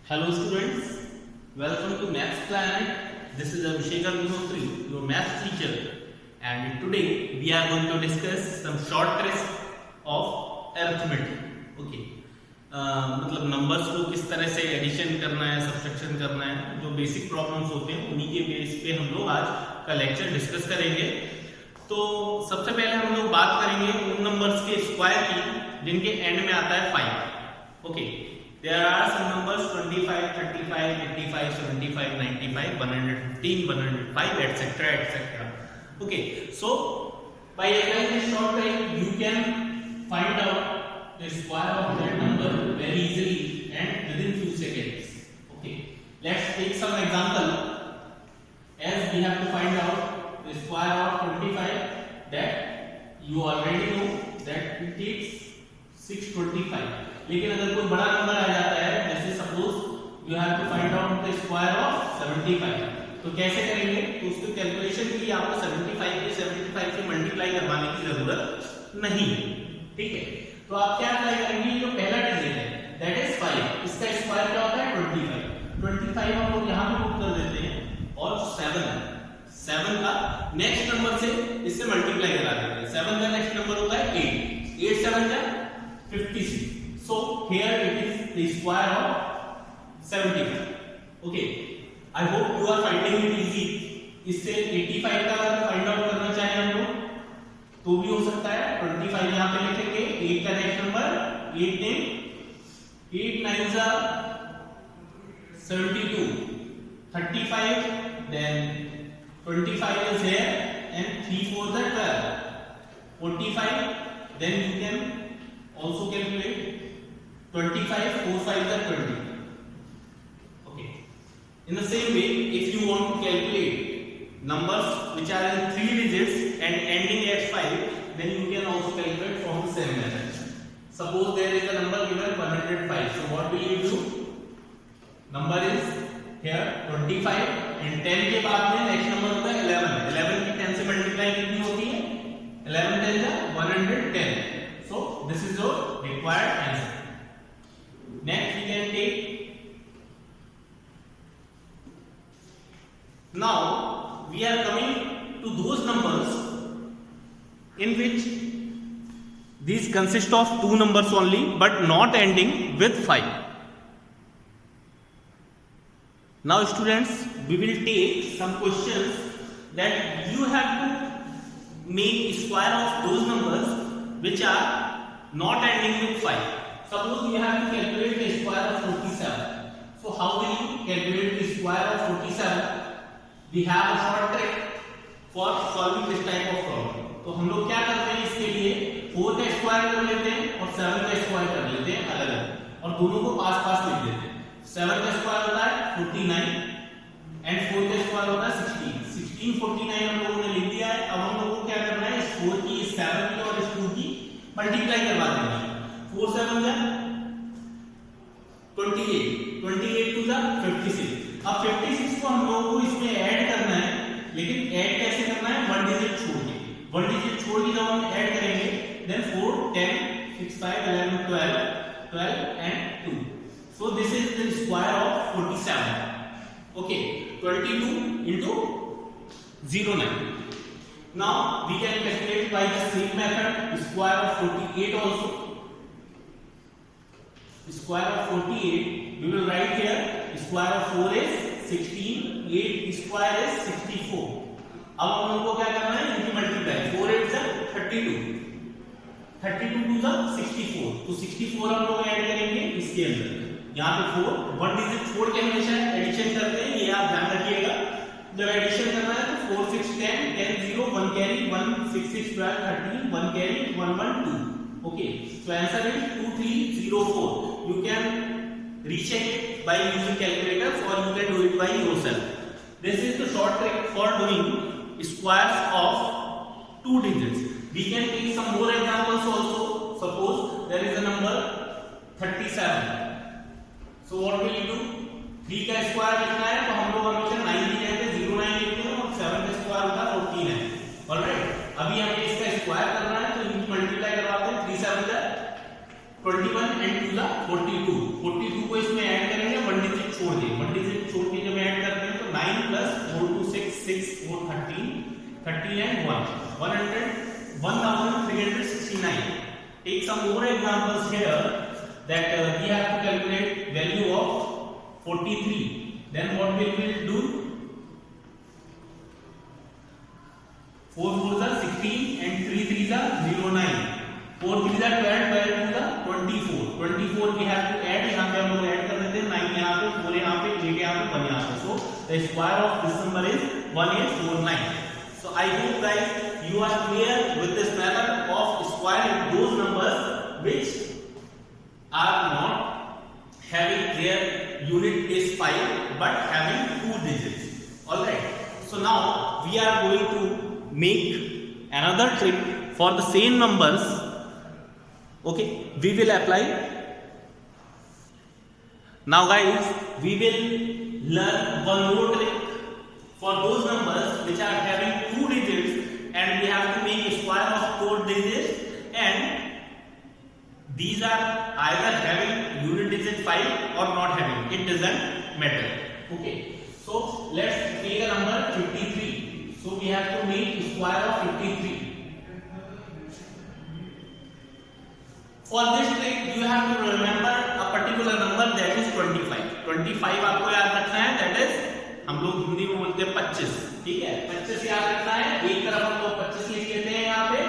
Hello students, welcome to Maths Planet. This is Abhishek Agnihotri, your math teacher, and today we are going to discuss some short tricks of arithmetic. Okay. मतलब numbers को किस तरह से addition करना है, subtraction करना है, जो बेसिक प्रॉब्लम्स होते हैं उन्हीं के बेस पे हम लोग आज का लेक्चर डिस्कस करेंगे। तो सबसे पहले हम लोग बात करेंगे उन नंबर्स के स्क्वायर की जिनके एंड में आता है 5। Okay, there are some numbers 25, 35, 85, 75, 95, 115, 105, etc. etc. Okay, so by applying this short trick you can find out the square of that number very easily and within few seconds. Okay, let's take some example. As we have to find out the square of 25, that you already know that it takes 625. लेकिन अगर कोई बड़ा number आ जाता है, जैसे suppose you have to find out the square of 75, तो कैसे करेंगे? तो उसके कैलकुलेशन के लिए आपको 75 से मल्टीप्लाई करवाने की जरूरत नहीं है। ठीक है, तो आप क्या करेंगे? जो पहला डिजिट है दैट इज 5, इसका स्क्वायर क्या होता है? 25 हम लोग यहाँ पे पुट कर देते हैं और 7 का नेक्स्ट नंबर से इससे मल्टीप्लाई करा देते हैं। 7 का नेक्स्ट नंबर होता है 8 7 का 56। So here it is the square of 75. Okay, I hope you are finding it easy. इससे 85 का अगर फाइंड आउट करना चाहें हम लोग तो भी हो सकता है। 25 यहाँ पे लिखेंगे, 8 का नेक्स्ट नंबर 8 ने 8 9 जा 72, 35, then 25 is here and 3 4 the 12, 45, then you can also calculate 25, 4 5 are 20. Okay. In the same way, if you want to calculate numbers which are in 3 digits and ending at 5, then you can also calculate from the same method. Suppose there is a number given 105. So what will you do? Number is here 25 and 10 के बाद में next number होता है 11. 11 की 10 से multiply कितनी होती है? 11 10 जा 110. So this is your required answer. Next we can take, now we are coming to those numbers in which these consist of two numbers only but not ending with 5. Now students, we will take some questions that you have to make square of those numbers which are not ending with 5. Suppose you have to calculate the square of 47. So how will you calculate the square of 47? We have a short trick for solving this type of problem. तो हम लोग क्या करते हैं इसके लिए? 4 का square कर लेते हैं और 7 का स्क्वायर कर लेते हैं अलग अलग और दोनों को पास पास लिख देते हैं। 7 का स्क्वायर होता है 49 एंड 4 का स्क्वायर होता है 16 49 हम लोगों ने लिख दिया है। अब हम लोगों को क्या करना है? इस 4 की, इस 7 की और इस 2 की मल्टीप्लाई करवा देना है। 4 7 जा 28, 28 2 जा 56। अब 56 को हम लोगों को इसमें ऐड करना है, लेकिन ऐड कैसे करना है? 1 डिजिट छोड़ के। 1 डिजिट छोड़ के जब हम ऐड करेंगे then 4 10 6 5 11 12 and 2. So this is the square of 47. Okay, 22 into 09. Now we can calculate by the same method square of 48 also. Square of 48, we will write here square of 4 is 16, 8 square is 64. अब हम लोगों को क्या करना है? इनकी multiply. 4 8 जा 32, 32 2 जा 64, तो 64 हम लोग ऐड करेंगे इसके अंदर। यहाँ पे 4 1 डिजिट छोड़ के हमेशा एडिशन करते हैं, ये आप ध्यान रखिएगा। जब एडिशन करना है तो 4 6 10 10 0 1 carry 1 6 6 12 13 1 carry 1 1 2. Okay, so answer is 2304. You can recheck it by using calculators or you can do it by yourself. This is the short trick for doing squares of 2 digits. We can take some more examples also. Suppose there is a number 37. So what will you do? 3 का square लिखना है तो हम लोग हमेशा 9 की जगह 09 लिखते हैं और 7 का स्क्वायर होता है 14 है। ऑलराइट, अभी हमें इसका स्क्वायर करना है तो इनकी मल्टीप्लाई करवाते हैं। 3 7 जा 21 and 2 जा 42 को इसमें ऐड करेंगे, 1 digit 39 1 100 1369. Take some more examples here that we have to calculate value of 43. Then what we will do? 4 4s are 16 and 3 3s are 09. 4 3s are 12, 12 2s are 24. 24 we have to add. यहाँ पे हम लोग add कर देते हैं 9 यहाँ पे, 4 यहाँ पे, 8 यहाँ पे, 1 यहाँ पे. So the square of this number is 1849. So I hope guys you are clear with this method of squaring those numbers which are not having their unit is 5 but having 2 digits. Alright. So now we are going to make another trick for the same numbers. Okay, we will apply. Now guys, we will learn one more trick for those numbers which are having 2 digits and we have to make a square of 4 digits, and these are either having unit digit 5 or not having. It doesn't matter. Okay, so let's take a number 53. So we have to make a square of 53. For this trick you have to remember a particular number, that is 25. 25 आपको याद रखना है, that is हम लोग हिंदी में बोलते हैं 25. ठीक है, 25 याद रखना है. एक तरफ हम लोग 25 लिख लेते हैं यहाँ पे,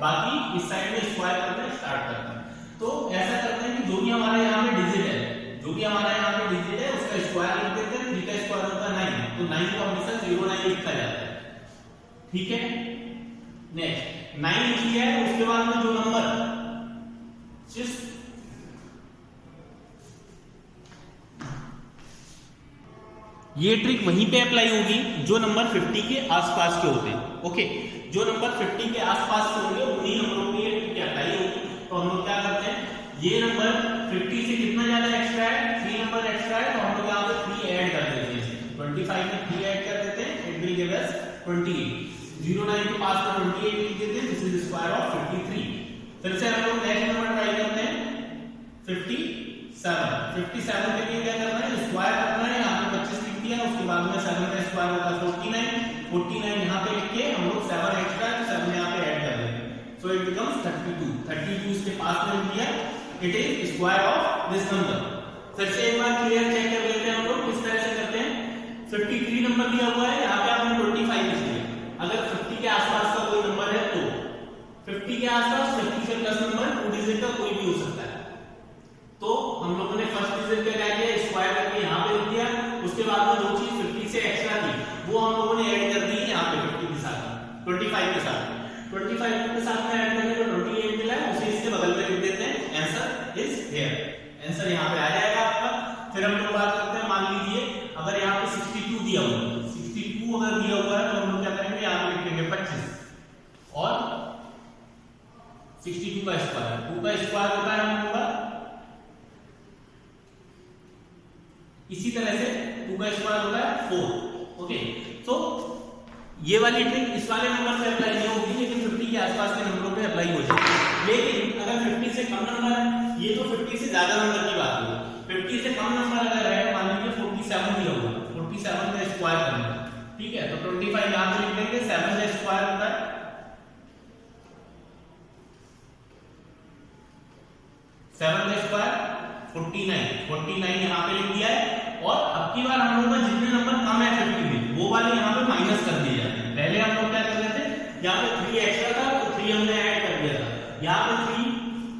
बाकी इस साइड में स्क्वायर करना स्टार्ट करते हैं. तो ऐसा करते हैं कि जो भी हमारे यहाँ पे डिजिट है, जो भी हमारा यहाँ पे डिजिट है उसका स्क्वायर लिख देते हैं. 3 का स्क्वायर होता है 9, तो 9 को हमेशा 09 लिखा जाता है. ठीक है, नेक्स्ट 9 लिख लिया है. उसके बाद में जो नंबर ये ट्रिक वहीं पे अप्लाई होगी जो नंबर 50 के आसपास के होते हैं. ओके, जो नंबर 50 के आसपास के होंगे उन्हीं नंबरों पे ये ट्रिक अप्लाई होगी. तो हम लोग क्या करते हैं, ये नंबर 50 से कितना ज्यादा एक्स्ट्रा है, 3 नंबर एक्स्ट्रा है, तो हम लोग यहाँ पे 3 ऐड कर देते हैं. 25 में 3 ऐड कर देते हैं, इट विल गिव अस 28. 09 के पास में 28 लिख देते हैं. This is square of 53. फिर से हम लोग नेक्स्ट नंबर ट्राई करते हैं 57. 57 के लिए क्या करना है, स्क्वायर करना है. यहाँ पे 25 लिख दिया, उसके बाद में 7 का स्क्वायर होगा 49. 49 यहाँ पे लिख के हम लोग 7 एक्स्ट्रा, तो 7 यहाँ पे ऐड कर देते हैं. So it becomes 32. 32 इसके पास में लिख दिया, it is square of this number. फिर से एक बार क्लियर चेक कर लेते हैं हम लोग किस तरह से करते हैं. 53 नंबर दिया हुआ है, यहाँ पे आपने 25 लिख दिया. अगर 50 के आसपास का कोई नंबर है तो 50 के आसपास 50 से प्लस नंबर 2 डिजिट का कोई भी हो सकता है. तो हम लोगों ने फर्स्ट डिजिट पे क्या किया, स्क्वायर करके यहाँ पे लिख दिया. उसके बाद में जो चीज 50 से एक्स्ट्रा थी वो हम लोगों ने ऐड कर दी यहाँ पे 50 के साथ, 25 के साथ. 25 के साथ में ऐड करने को 28 मिला है, उसे इसके बगल में लिख देते हैं. Answer is here. आंसर यहाँ पे आ जाएगा आपका. फिर हम लोग बात करते हैं, मान लीजिए अगर यहाँ पे 62 दिया हुआ है, 62 अगर दिया हुआ है तो हम लोग क्या करेंगे, यहाँ पे लिखेंगे 25 और 62 का स्क्वायर. 2 का स्क्वायर होता है हम लोग का, इसी तरह से 2 का स्क्वायर होता है 4. ओके, तो ये वाली ट्रिक इस वाले नंबर पे अप्लाई नहीं होगी, लेकिन 50 के आसपास के नंबरों पे अप्लाई हो जाएगी. लेकिन अगर 50 से कम नंबर है, ये तो 50 से ज्यादा नंबर की बात है. 50 से कम नंबर अगर है, मान लीजिए 47 दिया हुआ, 47 का स्क्वायर करना है. ठीक है, तो 25 यहाँ पे लिख देंगे. 7 का स्क्वायर होता है 7 का स्क्वायर 49. 49 यहाँ पे लिख दिया है. और अब की बार हम लोगों का जितने नंबर कम है 50 में, वो वाले यहाँ पे माइनस कर दिए जाते हैं. पहले हम लोग क्या कर रहे थे, यहाँ पे 3 एक्स्ट्रा था तो 3 हमने ऐड कर दिया था. यहाँ पे 3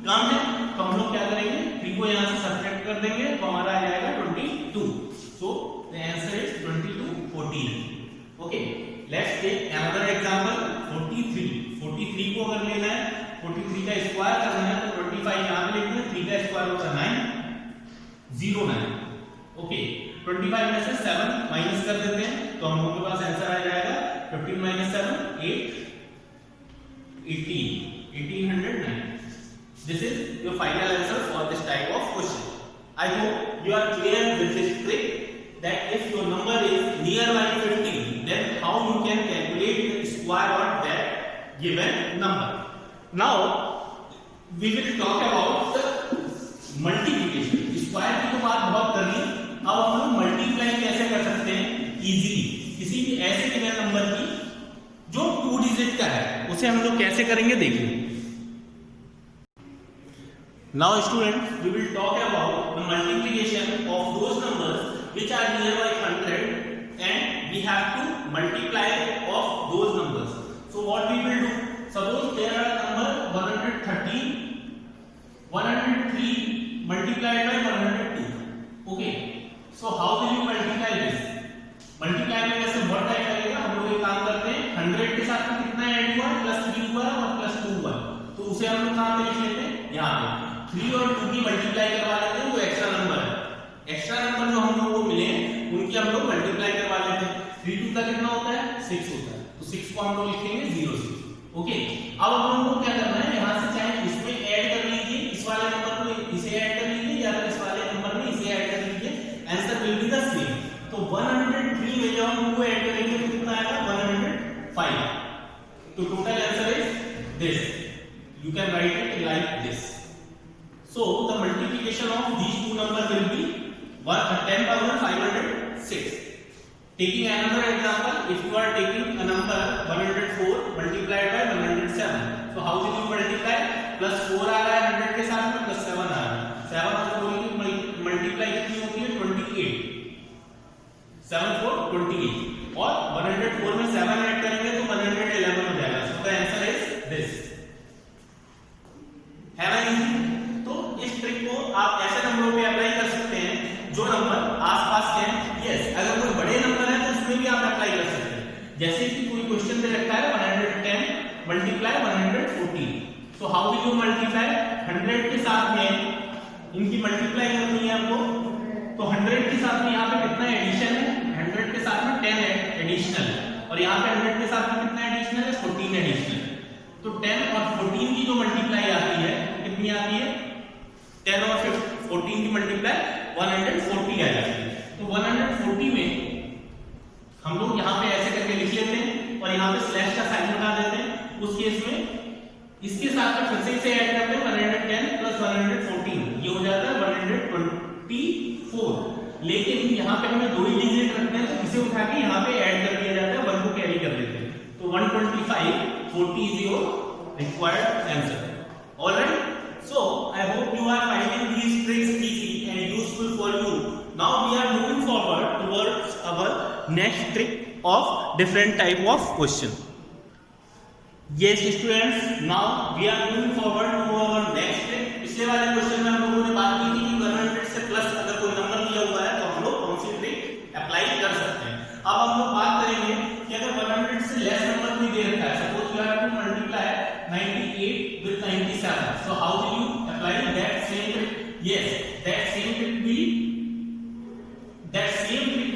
कम है तो हम लोग क्या करेंगे, 3 को यहाँ से सब्ट्रैक्ट कर देंगे, तो हमारा आ जाएगा 22. So the answer is 22 14. Okay, let's take another example 43. 43 को अगर लेना है, 43 का स्क्वायर करना है, तो 25 यहाँ पे लिखते हैं. 3 का स्क्वायर होता है 9, 09. ओके, 25 में से 7 माइनस कर देते हैं, तो हम लोगों के पास आंसर आ जाएगा 15 minus 7 8 18 1809. This is your final answer for this type of question. I hope you are clear with this trick that if your number is nearby 50, then how you can calculate the square of that given number. Now we will talk about the multiplication. Square की तो बात बहुत कर ली, अब हम लोग multiply कैसे कर सकते हैं इजीली किसी भी ऐसे गिवन नंबर की जो 2 2 डिजिट का है उसे हम लोग कैसे करेंगे देखिए। Now students, we will talk about the multiplication of those numbers which are nearby 100 and we have to multiply of those numbers. So what we will do, suppose there are number 113, 103 multiplied by 102. Okay, so how will you multiply this? Multiply में कैसे बहुत type लगेगा, हम लोग एक काम करते हैं 100 के साथ में कितना ऐड हुआ, +3 हुआ और +2 हुआ, तो उसे हम लोग कहाँ पे लिख लेते हैं, यहाँ पे 3 और 2 की मल्टीप्लाई करवा लेते हैं, वो एक्स्ट्रा नंबर है। एक्स्ट्रा नंबर जो हम लोग को मिले उनकी हम लोग मल्टीप्लाई करवा लेते हैं। 3 2 का कितना होता है, 6 होता है, तो 6 को हम लोग लिखेंगे 06। ओके, अब हम लोगों को क्या करना है, यहाँ से चाहे इसमें ऐड कर लीजिए, इस वाले नंबर में इसे ऐड कर लीजिए या फिर इस वाले नंबर में इसे ऐड कर लीजिए, answer will be the same. तो 103 में जब हम 2 ऐड करेंगे तो कितना आएगा, 105। तो total answer is this, you can write it like this. So the multiplication of these two numbers will be 10,506. Taking another example, if you are taking a number 104 multiplied by 107, so how will you multiply? +4 आ रहा है 100 के साथ में, +7 आ रहा है, 7 और 4 की multiply कितनी होती है, 28, 7 4 28, और 104 में 7 ऐड करेंगे तो 111 हो जाएगा। So the answer is this. है ना इजी? तो इस ट्रिक को आप ऐसे नंबरों पे अप्लाई कर सकते हैं जो नंबर आसपास के हैं। यस, अगर कोई बड़े नंबर है तो उसमें भी आप अप्लाई कर सकते हैं। जैसे कि कोई क्वेश्चन दे रखा है 110 multiply 114, so how will you multiply, 100 के साथ में इनकी मल्टीप्लाई करनी है आपको, तो 100 के साथ में यहाँ पे कितना एडिशन है, 100 के साथ में 10 एडिशनल, और यहाँ पे 100 के साथ में कितना एडिशनल है, 14 एडिशनल। तो 10 और 14 की जो मल्टीप्लाई आती है कितनी आती है, 10 और 14 की मल्टीप्लाई 140 आ जाती है। तो 140 में हम लोग यहाँ पे ऐसे करके लिख लेते हैं और यहाँ पे स्लैश का साइन लगा देते हैं। उस केस में इसके साथ में फिर से इसे ऐड करते हैं, 110 + 114 ये हो जाता है 124। लेकिन यहाँ पे हमें 2 ही डिजिट रखते हैं, तो इसे उठा के यहाँ पे ऐड कर दिया जाता है, 1 को कैरी कर देते हैं, तो 125 40 is your required answer. Alright, so I hope you are finding these tricks easy and useful for you. Now we are moving forward towards our next trick of different type of question. Yes students, now we are moving forward to our next trick. पिछले वाले question में हम लोगों ने बात की थी कि 100 से प्लस अगर कोई नंबर दिया हुआ है तो हम लोग कौन सी ट्रिक अप्लाई कर सकते हैं। अब हम लोग बात करेंगे कि अगर 100 से लेस नंबर भी दे रखा है, suppose you have to multiply 98 with 97, so how will you apply that same trick? Yes, that same trick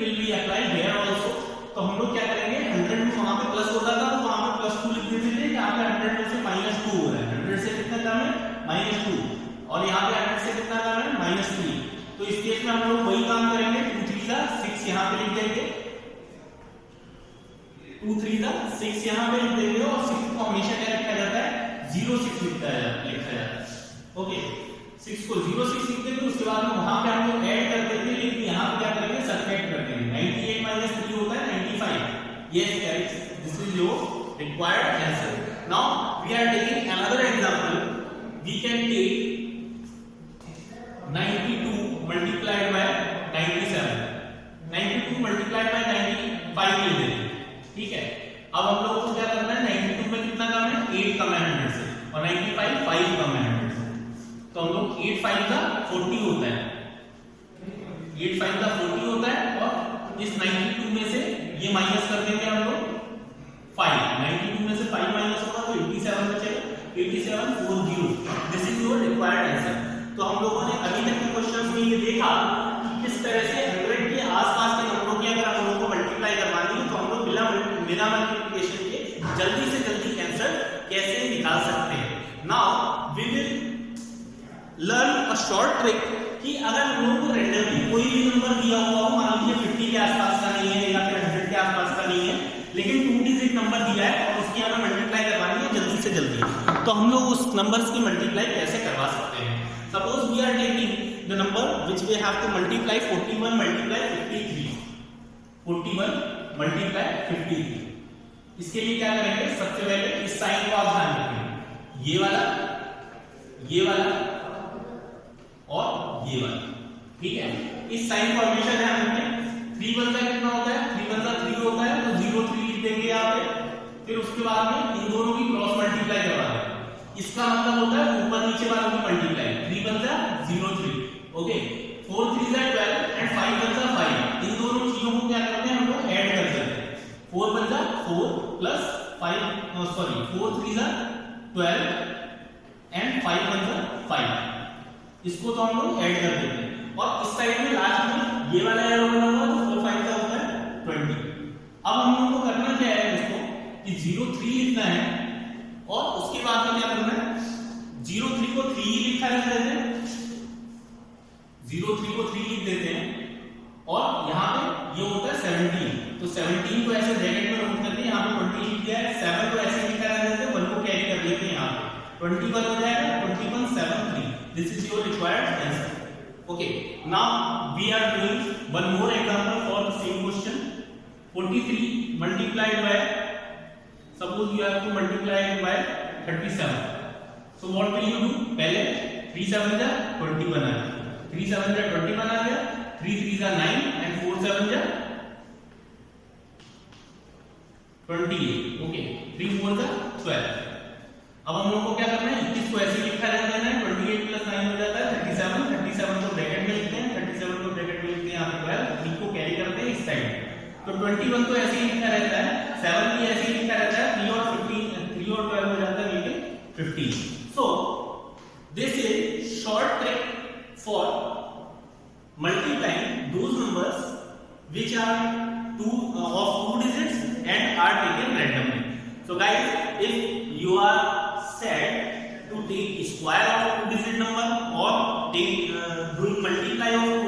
will be applied here also. तो हम लोग क्या करेंगे, 100 में वहां पे प्लस होता था तो वहां पे +2 लिख देते थे, यहाँ पे 100 में से -2 हो रहा है, 100 से कितना कम है, -2, और यहाँ पे 100 से कितना कम है, -3। तो इस केस में हम लोग वही काम करेंगे, 2 3 6 यहाँ पे लिख देंगे, 2 3 6 यहाँ पे लिख देंगे, और 6 को हमेशा क्या लिखा जाता है, 06 लिखा जाता है। ओके, 6 को 06 लिख देंगे, उसके बाद में वहां पे हम लोग ऐड कर देंगे, लेकिन यहाँ पे क्या करेंगे, सब्ट्रैक्ट कर देंगे, 98 - 3 होता है 95। Yes guys, this is your required answer. Now we are taking another example. We can take 92 multiplied by 97, 92 multiplied by 95 ले देंगे, ठीक है। अब हम लोग को क्या करना है, 92 में कितना कम है, 8 कम है 100 से, और 95 5 कम है 100 से, तो हम लोग 8 5 का 40 होता है, 8 5 का 40 होता है, और इस 92 में से ये माइनस कर देंगे हम लोग 5, 92 में से 5 माइनस होगा तो 87 बचेगा, 87 40। This is your required answer. तो हम लोगों ने अभी तक के क्वेश्चंस में ये देखा कि किस तरह से 100 के आसपास के नंबरों की अगर हम लोगों को मल्टीप्लाई करवानी है तो हम लोग बिना मल्टीप्लिकेशन के जल्दी से जल्दी आंसर कैसे निकाल सकते हैं। Now we will learn a short trick कि अगर हम लोगों को रैंडमली कोई भी नंबर दिया हुआ हो, मान लीजिए 50 के आसपास का नहीं है या फिर 100 के आसपास का नहीं है, लेकिन 2 डिजिट नंबर दिया है और उसकी हमें मल्टीप्लाई करवानी है जल्दी से जल्दी, तो हम लोग उस नंबर्स की मल्टीप्लाई कैसे करवा सकते हैं। Suppose we are taking the number which we have to multiply 41 multiply 53, 41 multiply 53। इसके लिए क्या करेंगे, सबसे पहले इस साइन को आप ध्यान रखेंगे, ये वाला और ये वाला, ठीक है। इस साइन को हमेशा ध्यान रखें। 3 1 का कितना होता है, 3 1 का 3 होता है, तो 0 3 लिख देंगे यहाँ पे। फिर उसके बाद में इन दोनों की क्रॉस मल्टीप्लाई करवा देंगे। इसका मतलब होता है ऊपर नीचे वालों की मल्टीप्लाई। 3 1 का 0 3, ओके। 4 3 का 12 एंड 5 1 का 5। इन दोनों चीजों को क्या करते हैं, हम लोग ऐड कर देते हैं। 4 1 का 4 प्लस 5 सॉरी 4 3 का 12 एंड 5 1 का 5। इसको तो हम लोग ऐड कर देते हैं। और इस साइड में लास्ट में ये वाला एरो बना हुआ है, तो 4 5 का होता है 20। अब हम लोग को करना क्या है, इसको कि 0 3 लिखना है और उसके बाद में क्या करना है, 0 3 को 3 ही लिखा रहने देते हैं, 0 3 को 3 लिख देते हैं। और यहाँ पे ये होता है 17, तो 17 को ऐसे ब्रैकेट में नोट करके यहाँ पे 20 लिख दिया है। 7 को ऐसे लिखा रहने देते हैं, 1 को कैरी कर लेते हैं यहाँ पे, 21 हो जाएगा, 21 7 3। This is your required answer. Okay, now we are doing one more example for the same question. 43 multiplied by, suppose you have to multiply it by 37. So what will you do? पहले 3 7 जा 20 बना दिया, 3 7 जा 20 बना दिया, 3 3 जा 9 and 4 7 जा 28. Okay, 3 4 जा 12. अब हम लोग को क्या करना है, 21 को ऐसे लिखा रहने देना है, 28 प्लस 9 हो जाता है 37, 37 को ब्रैकेट में लिखते हैं, 37 को ब्रैकेट में लिखते हैं, यहाँ पे 12, 3 को कैरी करते हैं इस साइड। तो 21 तो ऐसे ही लिखा रहता है, 7 भी ऐसे ही लिखा रहता है, 3 और 12 हो जाता है मिलके 15। So this is short trick for multiplying those numbers which are of 2 digits and are taken randomly. So guys, if you are said to take square of a 2 digit number or take doing multiply of